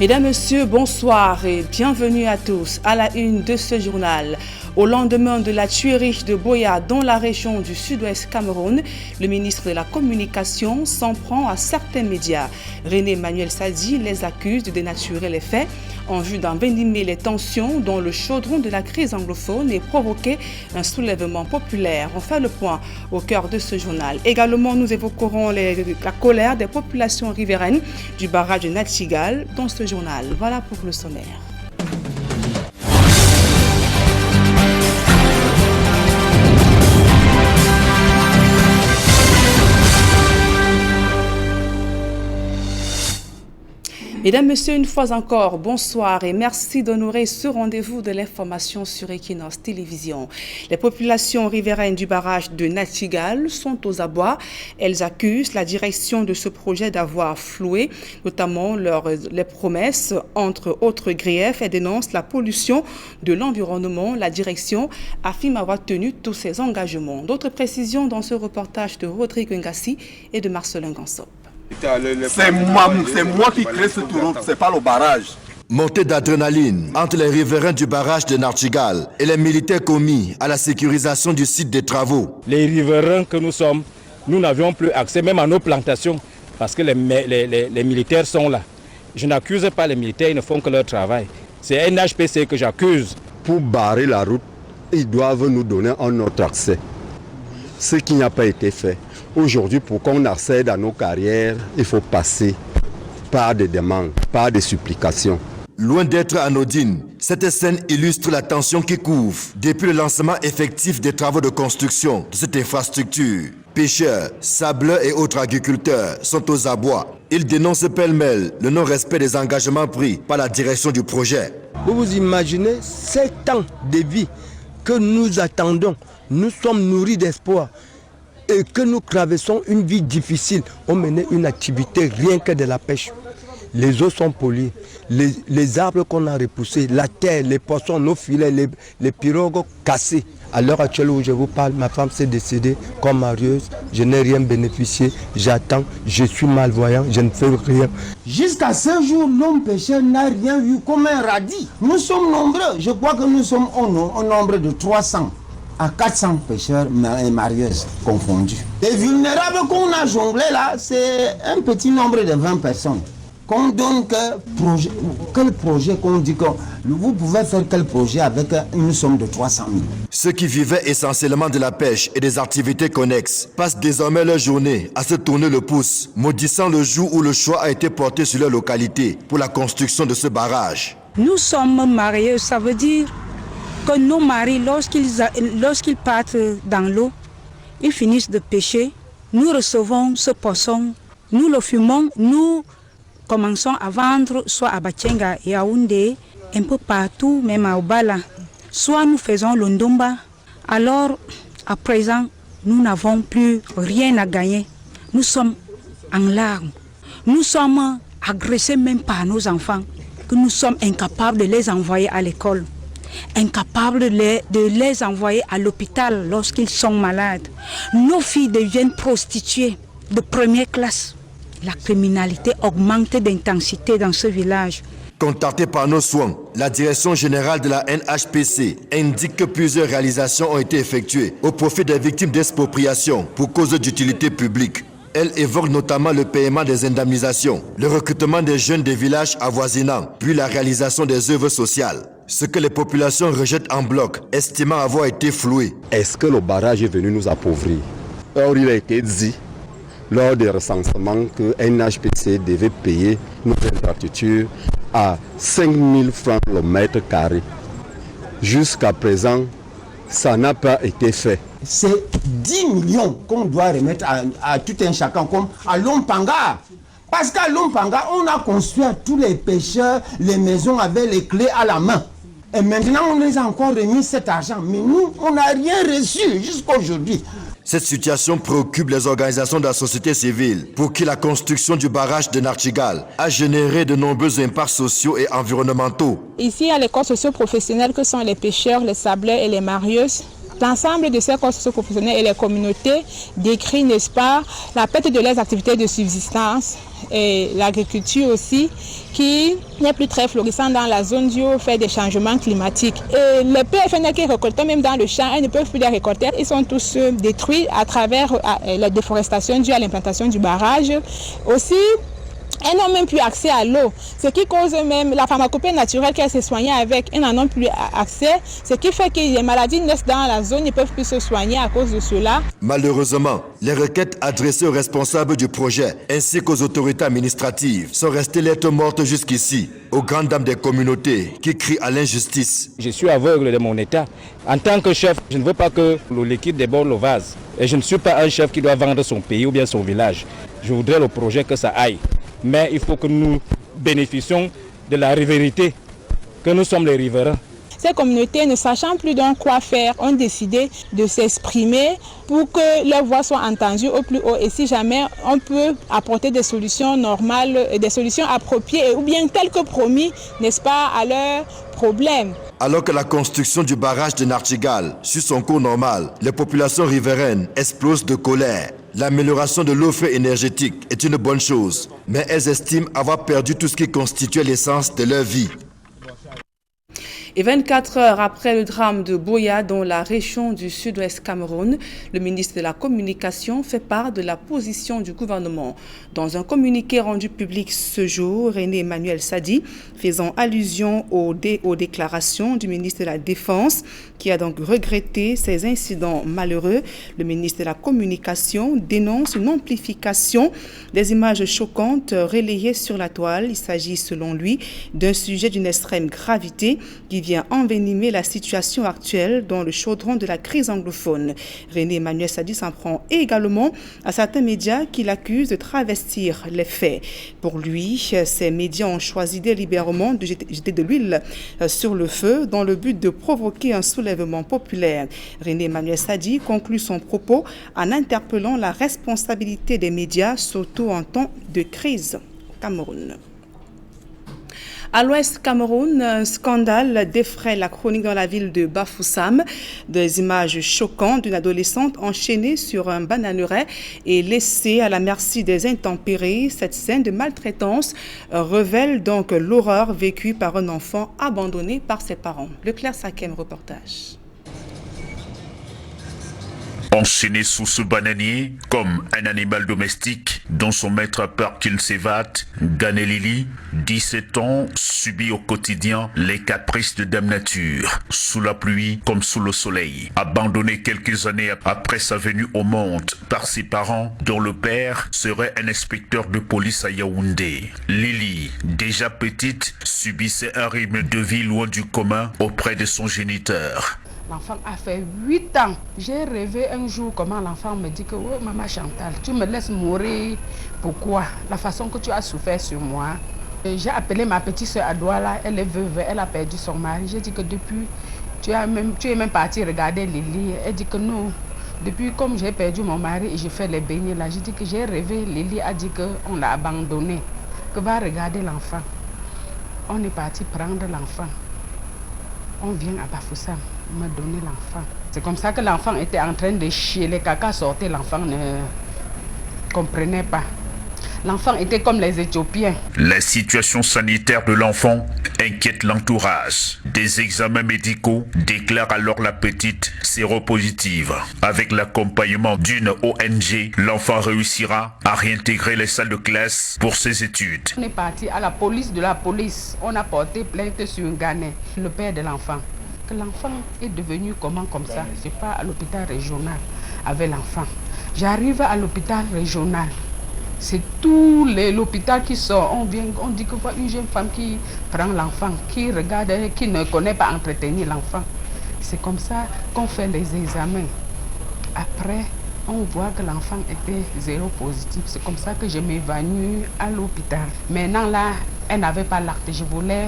Mesdames, Messieurs, bonsoir et bienvenue à tous à la une de ce journal. Au lendemain de la tuerie de Boya dans la région du sud-ouest Cameroun, le ministre de la Communication s'en prend à certains médias. René Manuel Sadi les accuse de dénaturer les faits en vue d'envenimer les tensions dans le chaudron de la crise anglophone et provoquer un soulèvement populaire. On fait le point au cœur de ce journal. Également, nous évoquerons la colère des populations riveraines du barrage de Nachtigal dans ce journal. Voilà pour le sommaire. Mesdames, Messieurs, une fois encore, bonsoir et merci d'honorer ce rendez-vous de l'information sur Equinox Télévision. Les populations riveraines du barrage de Nachtigal sont aux abois. Elles accusent la direction de ce projet d'avoir floué, notamment les promesses, entre autres griefs, et dénoncent la pollution de l'environnement. La direction affirme avoir tenu tous ses engagements. D'autres précisions dans ce reportage de Rodrigue Ngassi et de Marcelin Gansop. C'est moi qui crée ce tour, c'est pas le barrage. Montée d'adrénaline entre les riverains du barrage de Nachtigal et les militaires commis à la sécurisation du site des travaux. Les riverains que nous sommes, nous n'avions plus accès même à nos plantations parce que les militaires sont là. Je n'accuse pas les militaires, ils ne font que leur travail. C'est NHPC que j'accuse. Pour barrer la route, ils doivent nous donner un autre accès. Ce qui n'a pas été fait. Aujourd'hui, pour qu'on accède à nos carrières, il faut passer par des demandes, par des supplications. Loin d'être anodine, cette scène illustre la tension qui couvre depuis le lancement effectif des travaux de construction de cette infrastructure. Pêcheurs, sableurs et autres agriculteurs sont aux abois. Ils dénoncent pêle-mêle le non-respect des engagements pris par la direction du projet. Vous vous imaginez 7 ans de vie que nous attendons. Nous sommes nourris d'espoir. Et que nous traversons une vie difficile, on menait une activité rien que de la pêche. Les eaux sont polies, les arbres qu'on a repoussés, la terre, les poissons, nos filets, les pirogues cassés. À l'heure actuelle où je vous parle, ma femme s'est décédée comme marieuse, je n'ai rien bénéficié, j'attends, je suis malvoyant, je ne fais rien. Jusqu'à ce jour, l'homme pêcheur n'a rien vu comme un radis. Nous sommes nombreux, je crois que nous sommes au nombre de 300. À 400 pêcheurs et marieuses confondus. Les vulnérables qu'on a jonglé là, c'est un petit nombre de 20 personnes. Qu'on donne quel projet qu'on dit que vous pouvez faire quel projet avec une somme de 300 000. Ceux qui vivaient essentiellement de la pêche et des activités connexes passent désormais leur journée à se tourner le pouce, maudissant le jour où le choix a été porté sur leur localité pour la construction de ce barrage. Nous sommes mariés, ça veut dire que nos maris, lorsqu'ils partent dans l'eau, ils finissent de pêcher. Nous recevons ce poisson, nous le fumons, nous commençons à vendre soit à Bachenga et à Yaoundé, un peu partout, même à Obala. Soit nous faisons le ndomba. Alors, à présent, nous n'avons plus rien à gagner. Nous sommes en larmes. Nous sommes agressés même par nos enfants, que nous sommes incapables de les envoyer à l'école. Incapables de les envoyer à l'hôpital lorsqu'ils sont malades. Nos filles deviennent prostituées de première classe. La criminalité augmente d'intensité dans ce village. Contactée par nos soins, la direction générale de la NHPC indique que plusieurs réalisations ont été effectuées au profit des victimes d'expropriation pour cause d'utilité publique. Elle évoque notamment le paiement des indemnisations, le recrutement des jeunes des villages avoisinants, puis la réalisation des œuvres sociales. Ce que les populations rejettent en bloc, estimant avoir été floué. Est-ce que le barrage est venu nous appauvrir? Or, il a été dit lors des recensements que NHPC devait payer nos infrastructures à 5 000 francs le mètre carré. Jusqu'à présent, ça n'a pas été fait. C'est 10 millions qu'on doit remettre à tout un chacun, comme à Lompanga. Parce qu'à Lompanga, on a construit à tous les pêcheurs les maisons avec les clés à la main. Et maintenant, on les a encore remis cet argent. Mais nous, on n'a rien reçu jusqu'à aujourd'hui. Cette situation préoccupe les organisations de la société civile pour qui la construction du barrage de Nachtigal a généré de nombreux impacts sociaux et environnementaux. Ici, à l'école socio-professionnelle que sont les pêcheurs, les sableurs et les marieuses, L'ensemble de ces corps socio-professionnels et les communautés décrivent, n'est-ce pas, la perte de leurs activités de subsistance et l'agriculture aussi, qui n'est plus très florissante dans la zone due au fait des changements climatiques. Et les PFNL qui récoltent même dans le champ, elles ne peuvent plus les récolter. Ils sont tous détruits à travers la déforestation due à l'implantation du barrage. Aussi, elles n'ont même plus accès à l'eau, ce qui cause même la pharmacopée naturelle qu'elles se soignaient avec, elles n'en ont plus accès, ce qui fait que les maladies naissent dans la zone, ils ne peuvent plus se soigner à cause de cela. Malheureusement, les requêtes adressées aux responsables du projet ainsi qu'aux autorités administratives sont restées lettres mortes jusqu'ici, aux grandes dames des communautés qui crient à l'injustice. Je suis aveugle de mon état. En tant que chef, je ne veux pas que le liquide déborde le vase. Et je ne suis pas un chef qui doit vendre son pays ou bien son village. Je voudrais le projet que ça aille. Mais il faut que nous bénéficions de la vérité, que nous sommes les riverains. Ces communautés, ne sachant plus donc quoi faire, ont décidé de s'exprimer pour que leurs voix soient entendues au plus haut. Et si jamais on peut apporter des solutions normales, des solutions appropriées, ou bien telles que promis, n'est-ce pas, à leurs problèmes. Alors que la construction du barrage de Nartigal suit son cours normal, les populations riveraines explosent de colère. L'amélioration de l'offre énergétique est une bonne chose, mais elles estiment avoir perdu tout ce qui constituait l'essence de leur vie. Et 24 heures après le drame de Boya dans la région du sud-ouest Cameroun, le ministre de la Communication fait part de la position du gouvernement. Dans un communiqué rendu public ce jour, René Emmanuel Sadi, faisant allusion aux déclarations du ministre de la Défense, qui a donc regretté ces incidents malheureux, le ministre de la Communication dénonce une amplification des images choquantes relayées sur la toile. Il s'agit selon lui d'un sujet d'une extrême gravité qui vient envenimer la situation actuelle dans le chaudron de la crise anglophone. René Emmanuel Sadi s'en prend également à certains médias qui l'accusent de travestir les faits. Pour lui, ces médias ont choisi délibérément de jeter de l'huile sur le feu dans le but de provoquer un soulèvement populaire. René Emmanuel Sadi conclut son propos en interpellant la responsabilité des médias, surtout en temps de crise au Cameroun. À l'ouest Cameroun, un scandale défraie la chronique dans la ville de Bafoussam. Des images choquantes d'une adolescente enchaînée sur un bananeraie et laissée à la merci des intempéries. Cette scène de maltraitance révèle donc l'horreur vécue par un enfant abandonné par ses parents. Leclerc Sakem, reportage. Enchaîné sous ce bananier comme un animal domestique dont son maître a peur qu'il s'évade, Ganelili, 17 ans, subit au quotidien les caprices de Dame Nature, sous la pluie comme sous le soleil. Abandonné quelques années après sa venue au monde par ses parents, dont le père serait un inspecteur de police à Yaoundé. Lily, déjà petite, subissait un rythme de vie loin du commun auprès de son géniteur. L'enfant a fait 8 ans. J'ai rêvé un jour comment l'enfant me dit que oh, maman Chantal, tu me laisses mourir. Pourquoi? La façon que tu as souffert sur moi. J'ai appelé ma petite soeur à Douala, elle est veuve, elle a perdu son mari. J'ai dit que depuis, tu es même parti regarder Lily. Elle dit que non. Depuis comme j'ai perdu mon mari et j'ai fait les beignets là, j'ai dit que j'ai rêvé. Lily a dit qu'on l'a abandonné, que va regarder l'enfant. On est parti prendre l'enfant. On vient à Bafoussam me donner l'enfant. C'est comme ça que l'enfant était en train de chier. Les caca sortaient, l'enfant ne comprenait pas. L'enfant était comme les Éthiopiens. La situation sanitaire de l'enfant inquiète l'entourage. Des examens médicaux déclarent alors la petite séropositive. Avec l'accompagnement d'une ONG, l'enfant réussira à réintégrer les salles de classe pour ses études. On est parti à la police de la police. On a porté plainte sur un Ghanais, le père de l'enfant. Que l'enfant est devenu comment comme ça? Je pars à l'hôpital régional avec l'enfant. J'arrive à l'hôpital régional. C'est tout l'hôpital qui sort. On dit que voilà une jeune femme qui prend l'enfant, qui regarde, qui ne connaît pas entretenir l'enfant. C'est comme ça qu'on fait les examens. Après, on voit que l'enfant était zéro positif. C'est comme ça que je m'évanouis à l'hôpital. Maintenant là, elle n'avait pas l'acte. Je voulais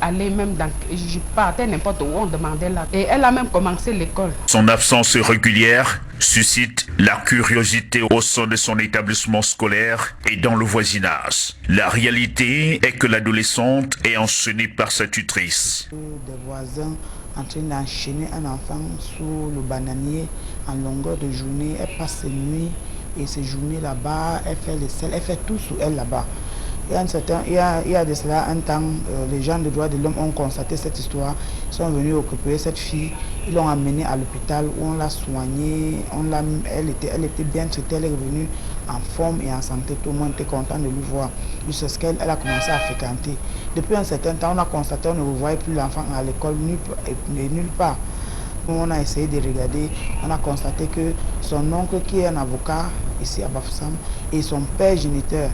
aller même dans... Je partais n'importe où, on demandait là. Et elle a même commencé l'école. Son absence régulière suscite la curiosité au sein de son établissement scolaire et dans le voisinage. La réalité est que l'adolescente est enchaînée par sa tutrice. Des voisins en train d'enchaîner un enfant sous le bananier en longueur de journée. Elle passe ses nuits et ses journées là-bas, elle fait les selles, elle fait tout sous elle là-bas. Il y a de cela un temps, les gens de droits de l'homme ont constaté cette histoire, ils sont venus occuper cette fille, ils l'ont amenée à l'hôpital où on l'a soignée, elle était bien traitée, elle est revenue en forme et en santé, tout le monde était content de lui voir. Jusqu'à ce qu'elle a commencé à fréquenter. Depuis un certain temps, on a constaté qu'on ne revoyait plus l'enfant à l'école nulle part. On a essayé de regarder, on a constaté que son oncle qui est un avocat ici à Bafoussam et son père géniteur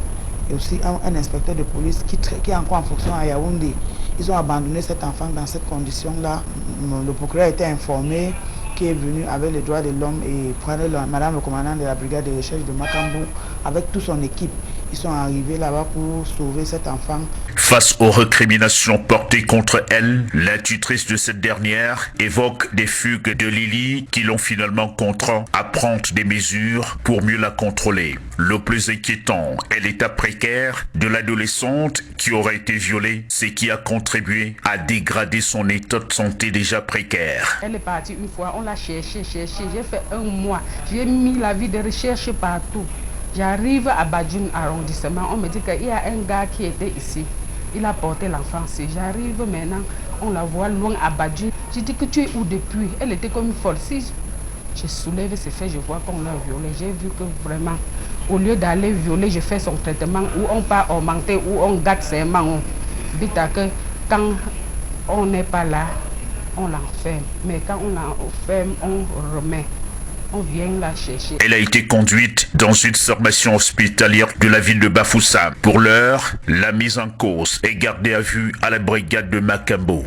et aussi un inspecteur de police qui est encore en fonction à Yaoundé. Ils ont abandonné cet enfant dans cette condition-là. Le procureur a été informé, qui est venu avec les droits de l'homme et prendre madame le commandant de la brigade de recherche de Macambou avec toute son équipe. Ils sont arrivés là-bas pour sauver cet enfant. Face aux récriminations portées contre elle, la tutrice de cette dernière évoque des fugues de Lily qui l'ont finalement contraint à prendre des mesures pour mieux la contrôler. Le plus inquiétant est l'état précaire de l'adolescente qui aurait été violée, ce qui a contribué à dégrader son état de santé déjà précaire. Elle est partie une fois, on l'a cherché. J'ai fait un mois, j'ai mis la vie de recherche partout. J'arrive à Badjoun arrondissement, on me dit qu'il y a un gars qui était ici. Il a porté l'enfant. J'arrive maintenant, on la voit loin à Badjoun. J'ai dit que tu es où depuis? Elle était comme une folle. Si je soulève ces faits, je vois qu'on l'a violée. J'ai vu que vraiment, au lieu d'aller violer, je fais son traitement où on part augmenter, où on gâte ses mains. Dites que quand on n'est pas là, on l'enferme. Mais quand on l'enferme, on remet. On vient la chercher. Elle a été conduite dans une formation hospitalière de la ville de Bafoussam. Pour l'heure, la mise en cause est gardée à vue à la brigade de Macambo.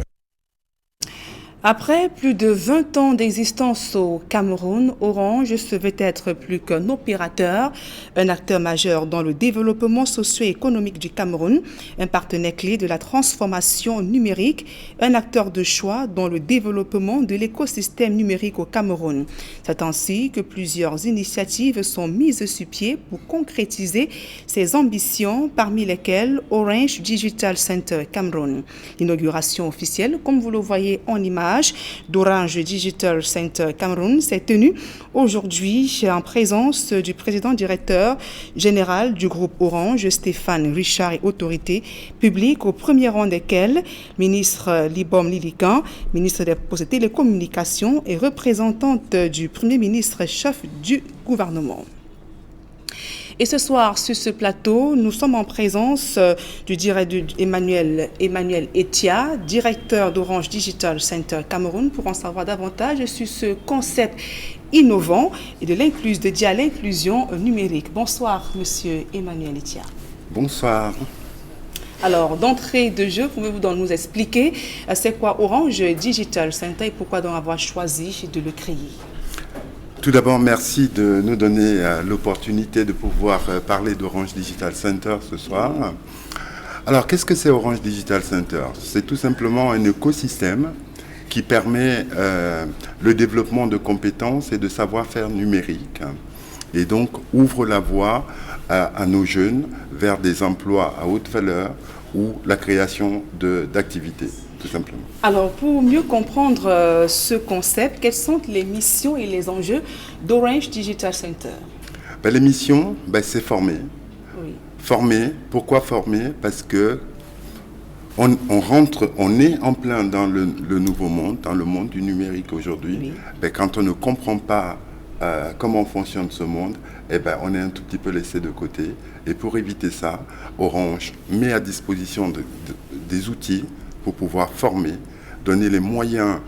Après plus de 20 ans d'existence au Cameroun, Orange se veut être plus qu'un opérateur, un acteur majeur dans le développement socio-économique du Cameroun, un partenaire clé de la transformation numérique, un acteur de choix dans le développement de l'écosystème numérique au Cameroun. C'est ainsi que plusieurs initiatives sont mises sur pied pour concrétiser ces ambitions, parmi lesquelles Orange Digital Center Cameroun. L'inauguration officielle, comme vous le voyez en image, d'Orange Digital Center Cameroun s'est tenue aujourd'hui en présence du président directeur général du groupe Orange, Stéphane Richard, et autorités publiques, au premier rang desquelles ministre Libom Lilikan, ministre des Postes et Télécommunications et représentante du premier ministre chef du gouvernement. Et ce soir, sur ce plateau, nous sommes en présence du Emmanuel Etia, directeur d'Orange Digital Center Cameroun, pour en savoir davantage sur ce concept innovant et de l'inclusion numérique. Bonsoir, monsieur Emmanuel Etia. Bonsoir. Alors, d'entrée de jeu, pouvez-vous donc nous expliquer c'est quoi Orange Digital Center et pourquoi donc avoir choisi de le créer? Tout d'abord, merci de nous donner l'opportunité de pouvoir parler d'Orange Digital Center ce soir. Alors, qu'est-ce que c'est Orange Digital Center? C'est tout simplement un écosystème qui permet le développement de compétences et de savoir-faire numériques et donc ouvre la voie à nos jeunes vers des emplois à haute valeur ou la création d'activités. Tout simplement. Alors, pour mieux comprendre ce concept, quelles sont les missions et les enjeux d'Orange Digital Center? Les missions, c'est former. Oui. Former, pourquoi former? Parce que on est en plein dans le nouveau monde, dans le monde du numérique aujourd'hui. Oui. Quand on ne comprend pas comment fonctionne ce monde, on est un tout petit peu laissé de côté. Et pour éviter ça, Orange met à disposition des outils pour pouvoir former, donner les moyens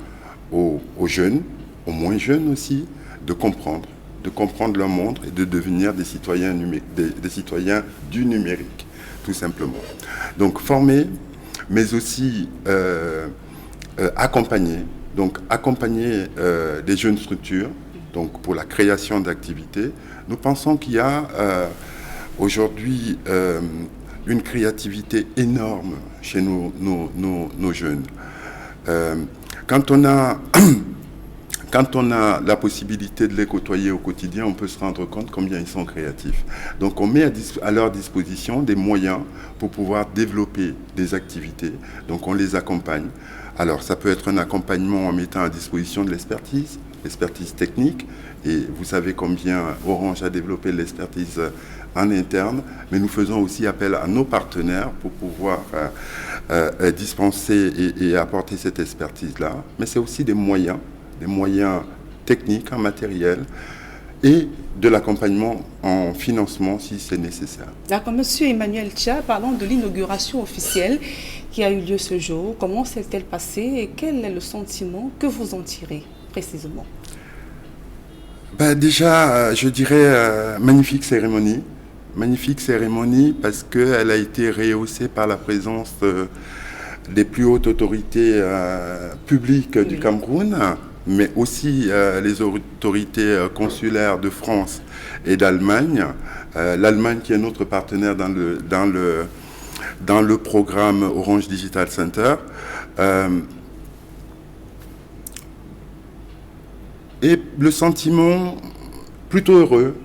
aux jeunes, aux moins jeunes aussi, de comprendre leur monde et de devenir des citoyens du numérique, tout simplement. Donc former, mais aussi accompagner les jeunes structures, donc pour la création d'activités. Nous pensons qu'il y a aujourd'hui une créativité énorme chez nos jeunes. Quand on a la possibilité de les côtoyer au quotidien, on peut se rendre compte combien ils sont créatifs. Donc on met à leur disposition des moyens pour pouvoir développer des activités. Donc on les accompagne. Alors ça peut être un accompagnement en mettant à disposition de l'expertise technique. Et vous savez combien Orange a développé l'expertise en interne. Mais nous faisons aussi appel à nos partenaires pour pouvoir dispenser et apporter cette expertise-là. Mais c'est aussi des moyens techniques, en matériel et de l'accompagnement en financement si c'est nécessaire. D'accord, Monsieur Emmanuel Tcha, parlons de l'inauguration officielle qui a eu lieu ce jour. Comment s'est-elle passée et quel est le sentiment que vous en tirez précisément? Déjà, je dirais magnifique cérémonie parce qu'elle a été rehaussée par la présence des plus hautes autorités publiques du Cameroun, mais aussi les autorités consulaires de France et d'Allemagne. L'Allemagne qui est notre partenaire dans le programme Orange Digital Center. Et le sentiment plutôt heureux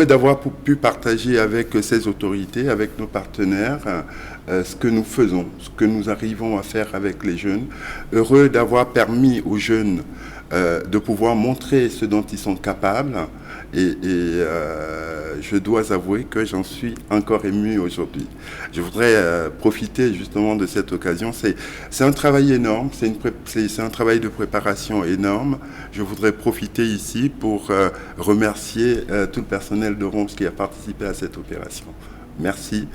d'avoir pu partager avec ces autorités, avec nos partenaires, ce que nous faisons, ce que nous arrivons à faire avec les jeunes. Heureux d'avoir permis aux jeunes de pouvoir montrer ce dont ils sont capables. Et je dois avouer que j'en suis encore ému aujourd'hui. Je voudrais profiter justement de cette occasion. C'est un travail énorme, c'est un travail de préparation énorme. Je voudrais profiter ici pour remercier tout le personnel d'Orange qui a participé à cette opération. Merci.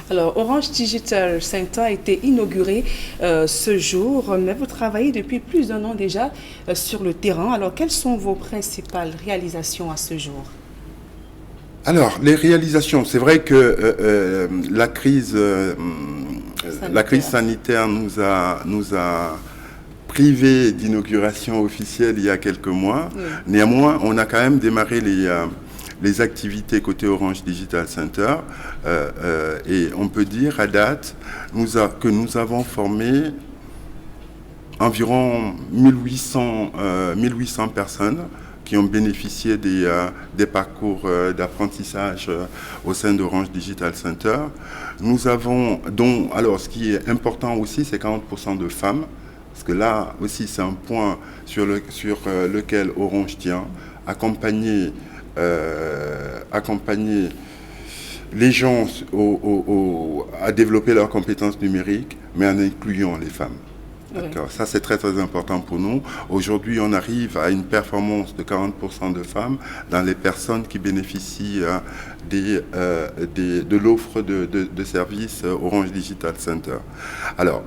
Alors, Orange Digital Center a été inauguré ce jour, mais vous travaillez depuis plus d'1 an déjà sur le terrain. Alors, quelles sont vos principales réalisations à ce jour? Alors, les réalisations, c'est vrai que la crise sanitaire nous a privés d'inauguration officielle il y a quelques mois. Oui. Néanmoins, on a quand même démarré les activités côté Orange Digital Center et on peut dire à date que nous avons formé environ 1800 personnes qui ont bénéficié des parcours d'apprentissage au sein d'Orange Digital Center. Nous avons, alors ce qui est important aussi, c'est 40% de femmes, parce que là aussi c'est un point sur lequel Orange tient, accompagner les gens à développer leurs compétences numériques, mais en incluant les femmes. D'accord. Oui. Ça, c'est très, très important pour nous. Aujourd'hui, on arrive à une performance de 40% de femmes dans les personnes qui bénéficient de l'offre de services Orange Digital Center. Alors,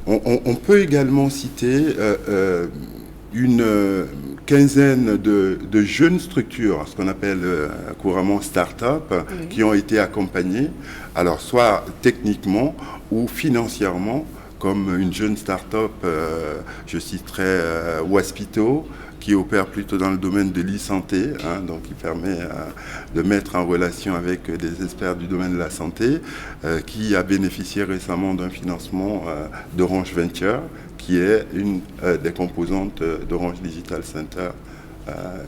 on peut également citer une quinzaine de jeunes structures, ce qu'on appelle couramment start-up, oui, qui ont été accompagnées, alors soit techniquement ou financièrement, comme une jeune start-up, je citerai Waspito, qui opère plutôt dans le domaine de l'e-santé, donc qui permet de mettre en relation avec des experts du domaine de la santé, qui a bénéficié récemment d'un financement d'Orange Venture, qui est une des composantes d'Orange Digital Center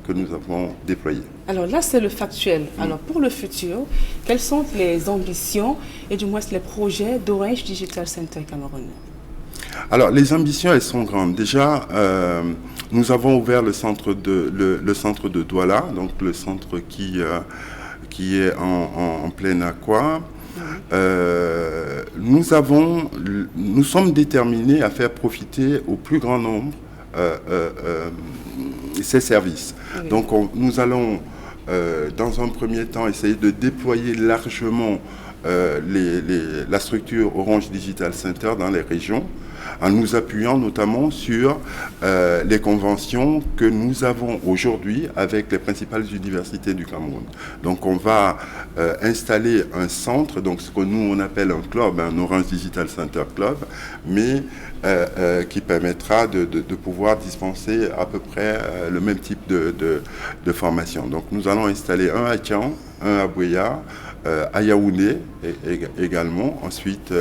que nous avons déployé. Alors là, c'est le factuel. Alors pour le futur, quelles sont les ambitions et du moins les projets d'Orange Digital Center Cameroun? Alors les ambitions, elles sont grandes. Déjà, nous avons ouvert le centre de Douala, donc le centre qui est en plein aqua. Nous sommes déterminés à faire profiter au plus grand nombre ces services. Oui. Donc nous allons dans un premier temps essayer de déployer largement la structure Orange Digital Center dans les régions, en nous appuyant notamment sur les conventions que nous avons aujourd'hui avec les principales universités du Cameroun. Donc on va installer un centre, donc ce que nous on appelle un club, un Orange Digital Center Club, mais qui permettra de pouvoir dispenser à peu près le même type de formation. Donc nous allons installer un à Tian, un à Bouya, à Yaoundé également, ensuite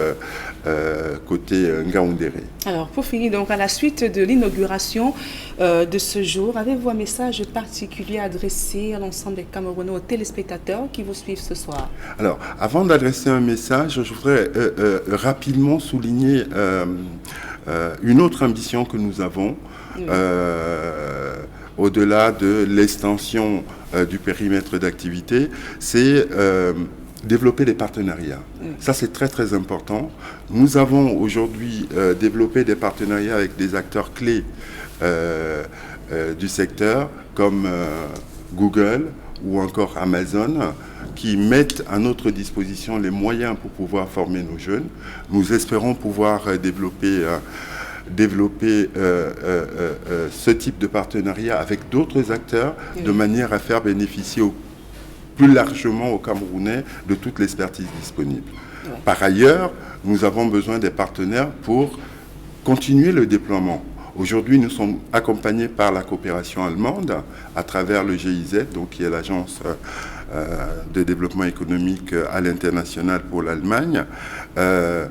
côté Ngaoundéré. Alors pour finir, donc à la suite de l'inauguration de ce jour, avez-vous un message particulier adressé à l'ensemble des Camerounais, aux téléspectateurs qui vous suivent ce soir? Alors avant d'adresser un message, je voudrais rapidement souligner une autre ambition que nous avons, au-delà de l'extension du périmètre d'activité, c'est développer des partenariats. Ça, c'est très, très important. Nous avons aujourd'hui développé des partenariats avec des acteurs clés du secteur, comme Google ou encore Amazon, qui mettent à notre disposition les moyens pour pouvoir former nos jeunes. Nous espérons pouvoir développer ce type de partenariat avec d'autres acteurs de manière à faire bénéficier plus largement aux Camerounais de toute l'expertise disponible. Par ailleurs, nous avons besoin des partenaires pour continuer le déploiement. Aujourd'hui, nous sommes accompagnés par la coopération allemande à travers le GIZ, donc qui est l'agence de développement économique à l'international pour l'Allemagne,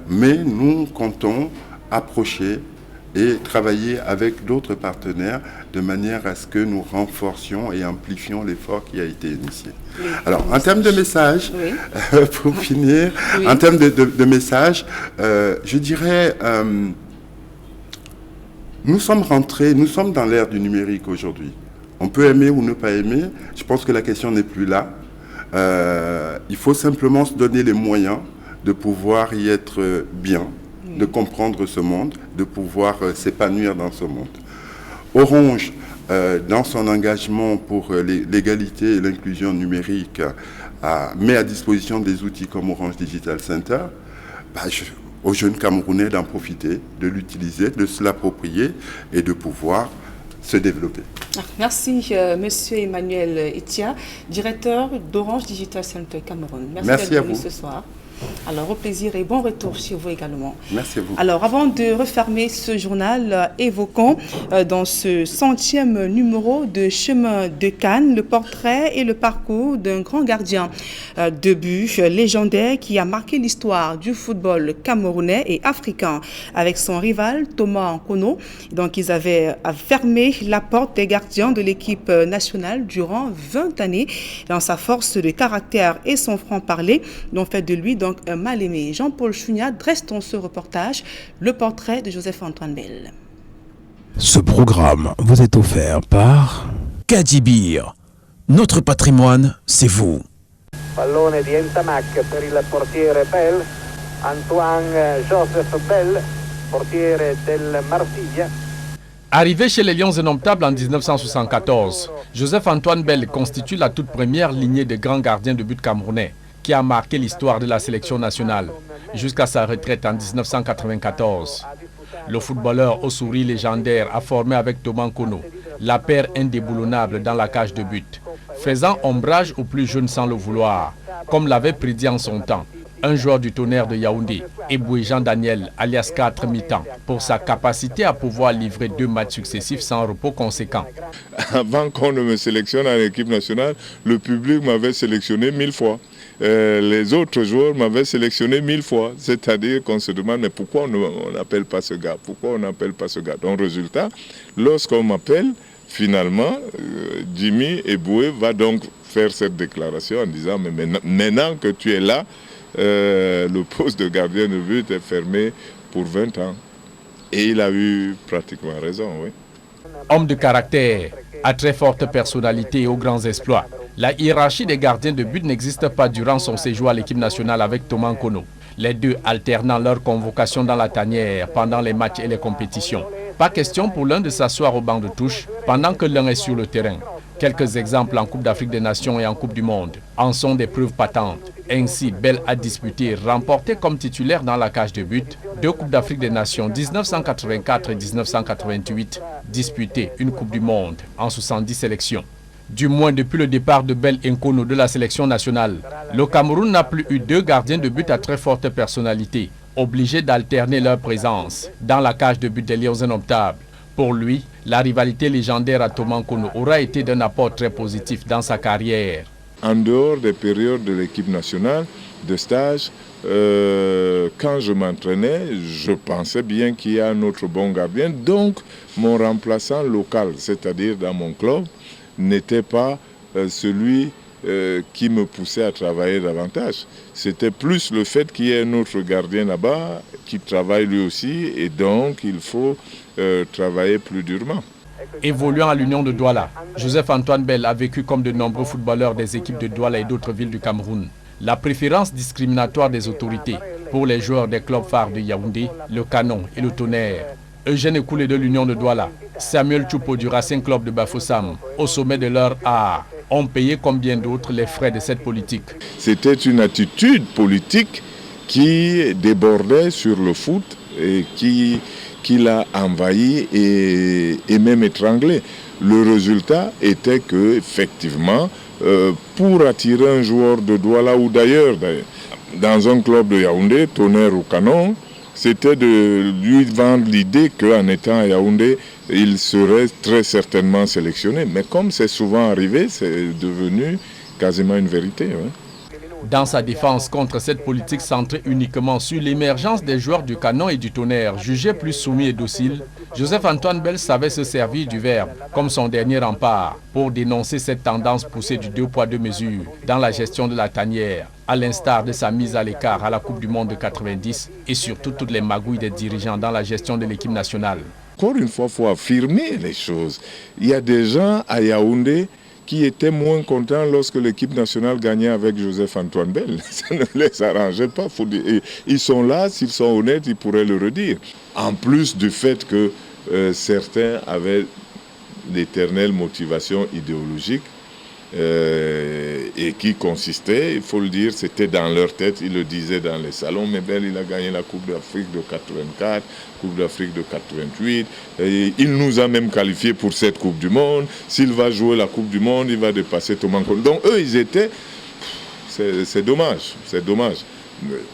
mais nous comptons approcher et travailler avec d'autres partenaires de manière à ce que nous renforcions et amplifions l'effort qui a été initié. Oui. Alors, en termes de message, pour finir, en termes de message, je dirais, nous sommes dans l'ère du numérique aujourd'hui. On peut aimer ou ne pas aimer, je pense que la question n'est plus là. Il faut simplement se donner les moyens de pouvoir y être bien, de comprendre ce monde, de pouvoir s'épanouir dans ce monde. Orange, dans son engagement pour l'égalité et l'inclusion numérique, met à disposition des outils comme Orange Digital Center, aux jeunes Camerounais d'en profiter, de l'utiliser, de se l'approprier et de pouvoir se développer. Merci, Monsieur Emmanuel Itia, directeur d'Orange Digital Center Cameroun. Merci d'être venu ce soir. Alors, au plaisir et bon retour chez vous également. Merci à vous. Alors, avant de refermer ce journal, évoquons dans ce 100e numéro de Chemin de Cannes le portrait et le parcours d'un grand gardien de but légendaire qui a marqué l'histoire du football camerounais et africain. Avec son rival Thomas Nkono, donc ils avaient fermé la porte des gardiens de l'équipe nationale durant 20 années. Dans sa force de caractère et son franc-parler, l'ont fait de lui donc un mal-aimé. Jean-Paul Chounia dresse dans ce reportage le portrait de Joseph-Antoine Bell. Ce programme vous est offert par Kadibir. Notre patrimoine, c'est vous. Pallone di Entamac per il portiere Bell, Antoine Joseph Bell, portiere del Marsiglia. Arrivé chez les Lions Indomptables en 1974, Joseph-Antoine Bell constitue la toute première lignée de grands gardiens de but camerounais qui a marqué l'histoire de la sélection nationale jusqu'à sa retraite en 1994. Le footballeur au sourire légendaire a formé avec Thomas Nkono la paire indéboulonnable dans la cage de but, faisant ombrage aux plus jeunes sans le vouloir, comme l'avait prédit en son temps un joueur du Tonnerre de Yaoundé, Eboué Jean-Daniel, alias 4 mi-temps, pour sa capacité à pouvoir livrer 2 matchs successifs sans repos conséquent. Avant qu'on ne me sélectionne à l'équipe nationale, le public m'avait sélectionné 1000 fois. Les autres joueurs m'avaient sélectionné 1000 fois. C'est-à-dire qu'on se demande, mais pourquoi on n'appelle pas ce gars? Pourquoi on n'appelle pas ce gars? Donc, résultat, lorsqu'on m'appelle, finalement, Jimmy Eboué va donc faire cette déclaration en disant, mais maintenant que tu es là, le poste de gardien de but est fermé pour 20 ans. Et il a eu pratiquement raison, oui. Homme de caractère, à très forte personnalité et aux grands exploits, la hiérarchie des gardiens de but n'existe pas durant son séjour à l'équipe nationale avec Thomas Nkono, les deux alternant leur convocation dans la tanière pendant les matchs et les compétitions. Pas question pour l'un de s'asseoir au banc de touche pendant que l'un est sur le terrain. Quelques exemples en Coupe d'Afrique des Nations et en Coupe du Monde en sont des preuves patentes. Ainsi, Bell a disputé, remporté comme titulaire dans la cage de but 2 Coupes d'Afrique des Nations 1984 et 1988, disputé une Coupe du Monde en 70 sélections. Du moins depuis le départ de Bell Nkono de la sélection nationale, le Cameroun n'a plus eu 2 gardiens de but à très forte personnalité, obligés d'alterner leur présence dans la cage de but des Lions Indomptables. Pour lui, la rivalité légendaire à Thomas Nkono aura été d'un apport très positif dans sa carrière. en dehors des périodes de l'équipe nationale de stage, quand je m'entraînais, je pensais bien qu'il y a un autre bon gardien. Donc, mon remplaçant local, c'est-à-dire dans mon club, n'était pas celui qui me poussait à travailler davantage. C'était plus le fait qu'il y ait un autre gardien là-bas qui travaille lui aussi, et donc il faut travailler plus durement. Évoluant à l'Union de Douala, Joseph-Antoine Bell a vécu comme de nombreux footballeurs des équipes de Douala et d'autres villes du Cameroun la préférence discriminatoire des autorités pour les joueurs des clubs phares de Yaoundé, le Canon et le Tonnerre. Eugène Ekoulé de l'Union de Douala, Samuel Tchoupo du Racing Club de Bafoussam, au sommet de leur art, ont payé comme bien d'autres les frais de cette politique. C'était une attitude politique qui débordait sur le foot et qui l'a envahi et même étranglé. Le résultat était que, effectivement, pour attirer un joueur de Douala ou d'ailleurs, dans un club de Yaoundé, Tonnerre ou Canon, c'était de lui vendre l'idée qu'en étant à Yaoundé, il serait très certainement sélectionné. Mais comme c'est souvent arrivé, c'est devenu quasiment une vérité. Hein. Dans sa défense contre cette politique centrée uniquement sur l'émergence des joueurs du Canon et du Tonnerre, jugés plus soumis et dociles, Joseph-Antoine Bell savait se servir du verbe comme son dernier rempart pour dénoncer cette tendance poussée du 2 poids 2 mesures dans la gestion de la tanière, à l'instar de sa mise à l'écart à la Coupe du Monde de 90 et surtout toutes les magouilles des dirigeants dans la gestion de l'équipe nationale. Encore une fois, il faut affirmer les choses. Il y a des gens à Yaoundé qui étaient moins contents lorsque l'équipe nationale gagnait avec Joseph-Antoine Bell. Ça ne les arrangeait pas. Ils sont là, s'ils sont honnêtes, ils pourraient le redire. En plus du fait que certains avaient l'éternelle motivation idéologique et qui consistait, il faut le dire, c'était dans leur tête, ils le disaient dans les salons, mais Bell, il a gagné la Coupe d'Afrique de 84, Coupe d'Afrique de 88, et il nous a même qualifiés pour cette Coupe du Monde. S'il va jouer la Coupe du Monde, il va dépasser Thomas Kono. Donc eux, ils étaient... C'est dommage, c'est dommage.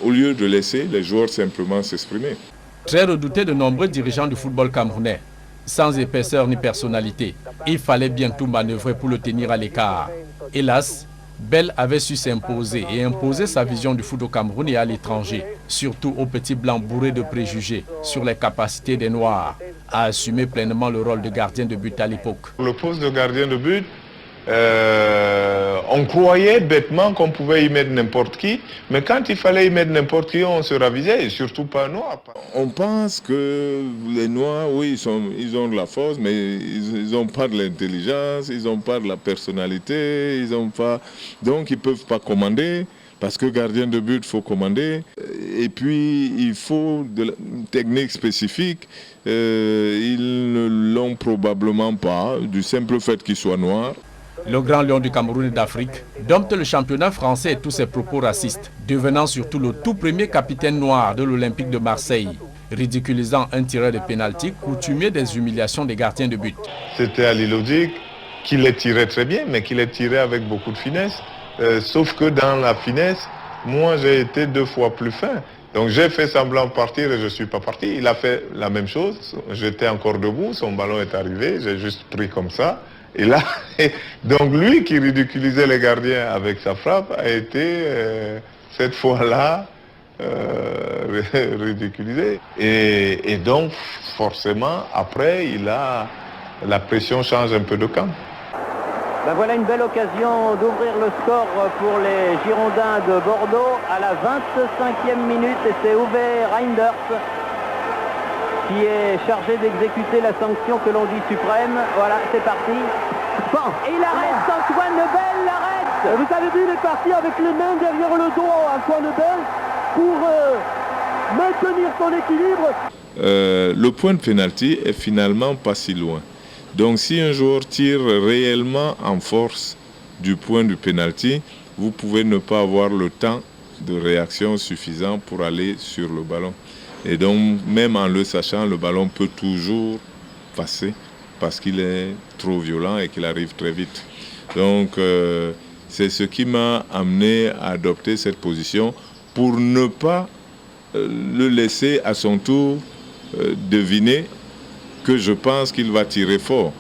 Au lieu de laisser les joueurs simplement s'exprimer. Très redouté de nombreux dirigeants du football camerounais, sans épaisseur ni personnalité, il fallait bientôt manœuvrer pour le tenir à l'écart. Hélas, Bell avait su s'imposer et imposer sa vision du foot au Cameroun et à l'étranger, surtout aux petits blancs bourrés de préjugés sur les capacités des Noirs à assumer pleinement le rôle de gardien de but à l'époque. Le poste de gardien de but, on croyait bêtement qu'on pouvait y mettre n'importe qui, mais quand il fallait y mettre n'importe qui, on se ravisait, et surtout pas Noirs. On pense que les Noirs, oui, ils ont de la force, mais ils n'ont pas de l'intelligence, ils n'ont pas de la personnalité, ils n'ont pas... Donc ils ne peuvent pas commander, parce que gardien de but, il faut commander. Et puis, il faut une technique spécifique. Ils ne l'ont probablement pas, du simple fait qu'ils soient noirs. Le grand lion du Cameroun et d'Afrique dompte le championnat français et tous ses propos racistes, devenant surtout le tout premier capitaine noir de l'Olympique de Marseille, ridiculisant un tireur de pénalty coutumier des humiliations des gardiens de but. C'était Ali Logic qui les tirait très bien, mais qui les tirait avec beaucoup de finesse. Sauf que dans la finesse, moi j'ai été 2 fois plus fin. Donc j'ai fait semblant de partir et je ne suis pas parti. Il a fait la même chose, j'étais encore debout, son ballon est arrivé, j'ai juste pris comme ça. Et là, donc lui qui ridiculisait les gardiens avec sa frappe a été cette fois-là ridiculisé. Et donc forcément, après, la pression change un peu de camp. Ben voilà une belle occasion d'ouvrir le score pour les Girondins de Bordeaux à la 25e minute et c'est Uwe Reinders qui est chargé d'exécuter la sanction que l'on dit suprême. Voilà, c'est parti. Bon, et il arrête, Antoine Bell l'arrête. Vous avez vu, il est parti avec les mains derrière le dos, Antoine Bell, pour maintenir son équilibre. Le point de pénalty est finalement pas si loin. Donc si un joueur tire réellement en force du point du pénalty, vous pouvez ne pas avoir le temps de réaction suffisant pour aller sur le ballon. Et donc, même en le sachant, le ballon peut toujours passer parce qu'il est trop violent et qu'il arrive très vite. Donc, c'est ce qui m'a amené à adopter cette position pour ne pas le laisser à son tour deviner que je pense qu'il va tirer fort.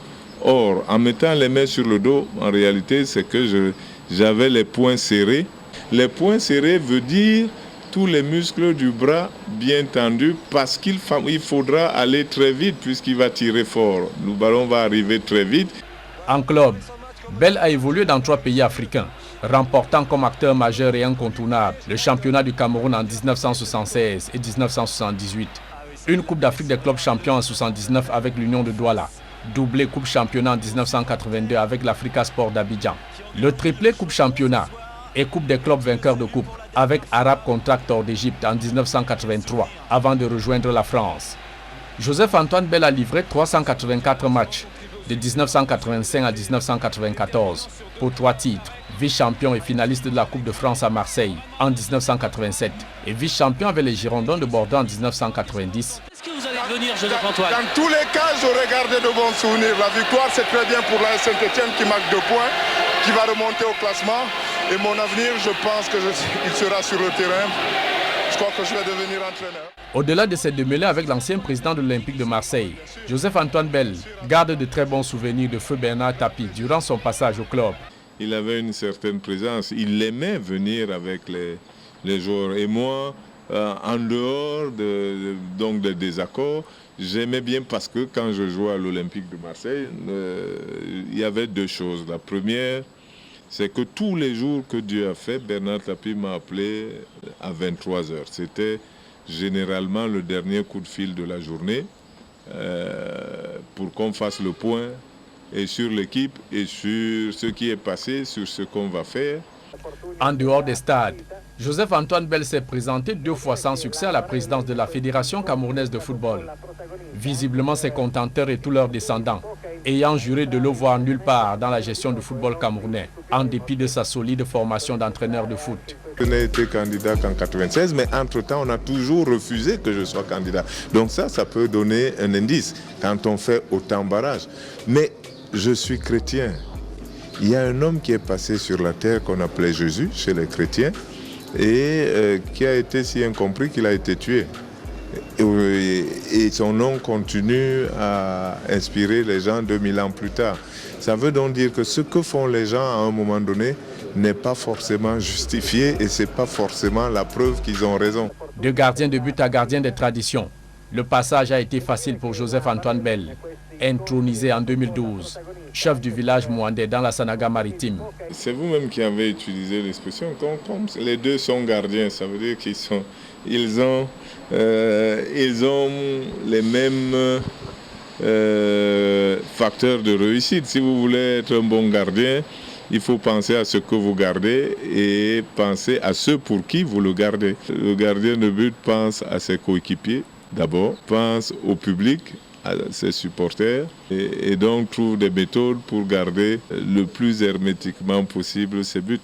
Or, en mettant les mains sur le dos, en réalité, c'est que j'avais les poings serrés. Les poings serrés veut dire tous les muscles du bras bien tendus parce qu'il faudra aller très vite puisqu'il va tirer fort. Le ballon va arriver très vite. En club, Bell a évolué dans 3 pays africains, remportant comme acteur majeur et incontournable le championnat du Cameroun en 1976 et 1978, une Coupe d'Afrique des clubs champions en 1979 avec l'Union de Douala, doublé Coupe championnat en 1982 avec l'Africa Sport d'Abidjan, le triplé Coupe championnat et Coupe des clubs vainqueurs de coupe avec Arab Contractor d'Égypte en 1983 avant de rejoindre la France. Joseph-Antoine Bell a livré 384 matchs de 1985 à 1994 pour 3 titres, vice-champion et finaliste de la Coupe de France à Marseille en 1987 et vice-champion avec les Girondins de Bordeaux en 1990. Est-ce que vous allez venir, Joseph-Antoine? Dans tous les cas, j'aurais gardé de bons souvenirs. La victoire, c'est très bien pour la Saint-Etienne qui marque 2 points, qui va remonter au classement. Et mon avenir, je pense qu'il sera sur le terrain. Je crois que je vais devenir entraîneur. Au-delà de cette démêlée avec l'ancien président de l'Olympique de Marseille, Joseph-Antoine Bell garde de très bons souvenirs de feu Bernard Tapie durant son passage au club. Il avait une certaine présence. Il aimait venir avec les joueurs. Et moi, en dehors des désaccords, j'aimais bien parce que quand je jouais à l'Olympique de Marseille, il y avait 2 choses. La première, c'est que tous les jours que Dieu a fait, Bernard Tapie m'a appelé à 23h. C'était généralement le dernier coup de fil de la journée pour qu'on fasse le point et sur l'équipe et sur ce qui est passé, sur ce qu'on va faire. En dehors des stades, Joseph-Antoine Bell s'est présenté 2 fois sans succès à la présidence de la Fédération camerounaise de football. Visiblement, ses contenteurs et tous leurs descendants, ayant juré de le voir nulle part dans la gestion du football camerounais, en dépit de sa solide formation d'entraîneur de foot. Je n'ai été candidat qu'en 1996, mais entre-temps, on a toujours refusé que je sois candidat. Donc ça peut donner un indice quand on fait autant barrage. Mais je suis chrétien. Il y a un homme qui est passé sur la terre qu'on appelait Jésus chez les chrétiens et qui a été si incompris qu'il a été tué. Et son nom continue à inspirer les gens 2000 ans plus tard. Ça veut donc dire que ce que font les gens à un moment donné n'est pas forcément justifié et ce n'est pas forcément la preuve qu'ils ont raison. De gardien de but à gardien des traditions, le passage a été facile pour Joseph-Antoine Bell, intronisé en 2012, chef du village Mouandé dans la Sanaga maritime. C'est vous-même qui avez utilisé l'expression, comme les 2 sont gardiens, ça veut dire qu'ils ont les mêmes facteurs de réussite. Si vous voulez être un bon gardien, il faut penser à ce que vous gardez et penser à ceux pour qui vous le gardez. Le gardien de but pense à ses coéquipiers d'abord, pense au public, à ses supporters et donc trouve des méthodes pour garder le plus hermétiquement possible ses buts.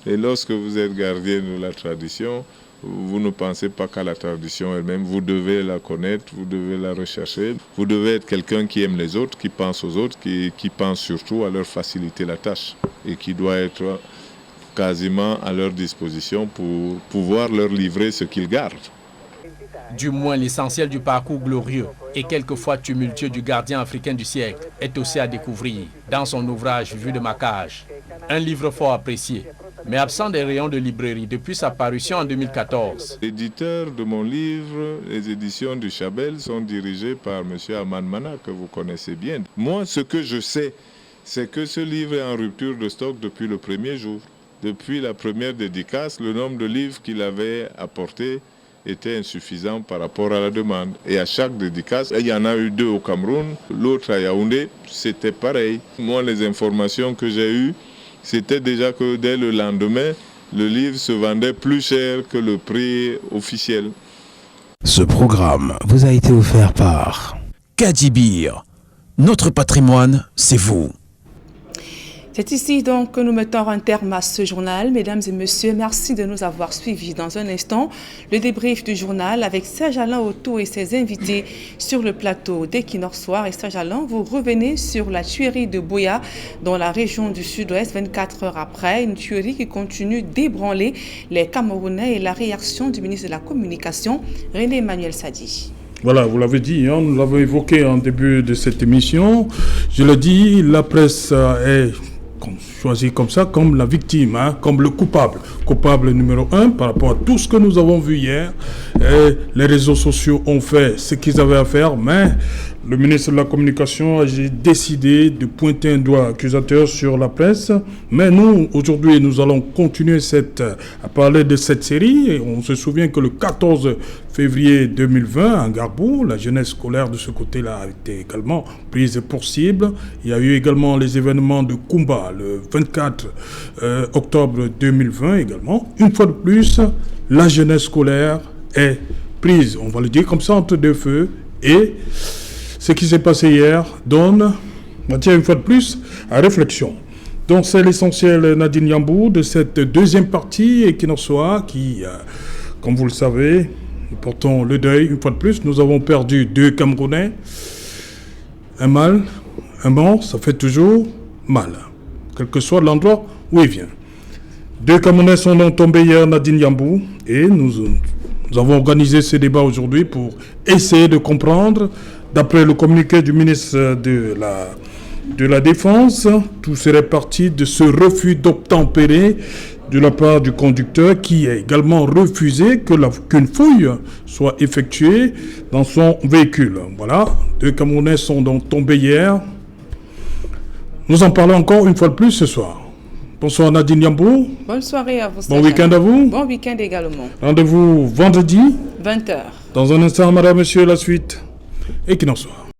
Et lorsque vous êtes gardien de la tradition, vous ne pensez pas qu'à la tradition elle-même, vous devez la connaître, vous devez la rechercher. Vous devez être quelqu'un qui aime les autres, qui pense aux autres, qui pense surtout à leur faciliter la tâche et qui doit être quasiment à leur disposition pour pouvoir leur livrer ce qu'ils gardent. Du moins, l'essentiel du parcours glorieux et quelquefois tumultueux du gardien africain du siècle est aussi à découvrir dans son ouvrage Vue de ma cage, un livre fort apprécié, mais absent des rayons de librairie depuis sa parution en 2014. L'éditeur de mon livre, les éditions du Chabel, sont dirigées par M. Aman Mana, que vous connaissez bien. Moi, ce que je sais, c'est que ce livre est en rupture de stock depuis le premier jour. Depuis la première dédicace, le nombre de livres qu'il avait apporté était insuffisant par rapport à la demande. Et à chaque dédicace, il y en a eu 2 au Cameroun, l'autre à Yaoundé, c'était pareil. Moi, les informations que j'ai eues, c'était déjà que dès le lendemain, le livre se vendait plus cher que le prix officiel. Ce programme vous a été offert par Kadibir. Notre patrimoine, c'est vous. C'est ici donc que nous mettons un terme à ce journal. Mesdames et messieurs, merci de nous avoir suivis. Dans un instant, le débrief du journal avec Serge Alain Otto et ses invités sur le plateau d'Equinox Soir. Et Serge Alain, vous revenez sur la tuerie de Boya dans la région du Sud-Ouest 24 heures après. Une tuerie qui continue d'ébranler les Camerounais et la réaction du ministre de la Communication, René Emmanuel Sadi. Voilà, vous l'avez dit, nous l'avons évoqué en début de cette émission. Je le dis, la presse est choisi comme ça, comme la victime, hein, comme le coupable. Coupable numéro 1 par rapport à tout ce que nous avons vu hier. Et les réseaux sociaux ont fait ce qu'ils avaient à faire, mais le ministre de la Communication a décidé de pointer un doigt accusateur sur la presse. Mais nous, aujourd'hui, nous allons continuer à parler de cette série. Et on se souvient que le 14 février 2020, à Garbou, la jeunesse scolaire de ce côté-là a été également prise pour cible. Il y a eu également les événements de Kumba le 24 octobre 2020 également. Une fois de plus, la jeunesse scolaire est prise, on va le dire comme ça, entre deux feux. Et ce qui s'est passé hier donne matière une fois de plus à réflexion. Donc c'est l'essentiel, Nadine Yambou, de cette deuxième partie Equinoxois qui, comme vous le savez, nous portons le deuil une fois de plus. Nous avons perdu 2 Camerounais. Un mal, un mort, ça fait toujours mal, quel que soit l'endroit où il vient. 2 Camerounais sont donc tombés hier, Nadine Yambou, et nous avons organisé ce débat aujourd'hui pour essayer de comprendre. D'après le communiqué du ministre de la Défense, tout serait parti de ce refus d'obtempérer de la part du conducteur qui a également refusé qu'une fouille soit effectuée dans son véhicule. Voilà, 2 Camerounais sont donc tombés hier. Nous en parlons encore une fois de plus ce soir. Bonsoir Nadine Yambou. Bonne soirée à vous. Bon week-end à vous. Bon week-end également. Rendez-vous vendredi. 20h. Dans un instant, madame, monsieur, la suite. Equinoxois.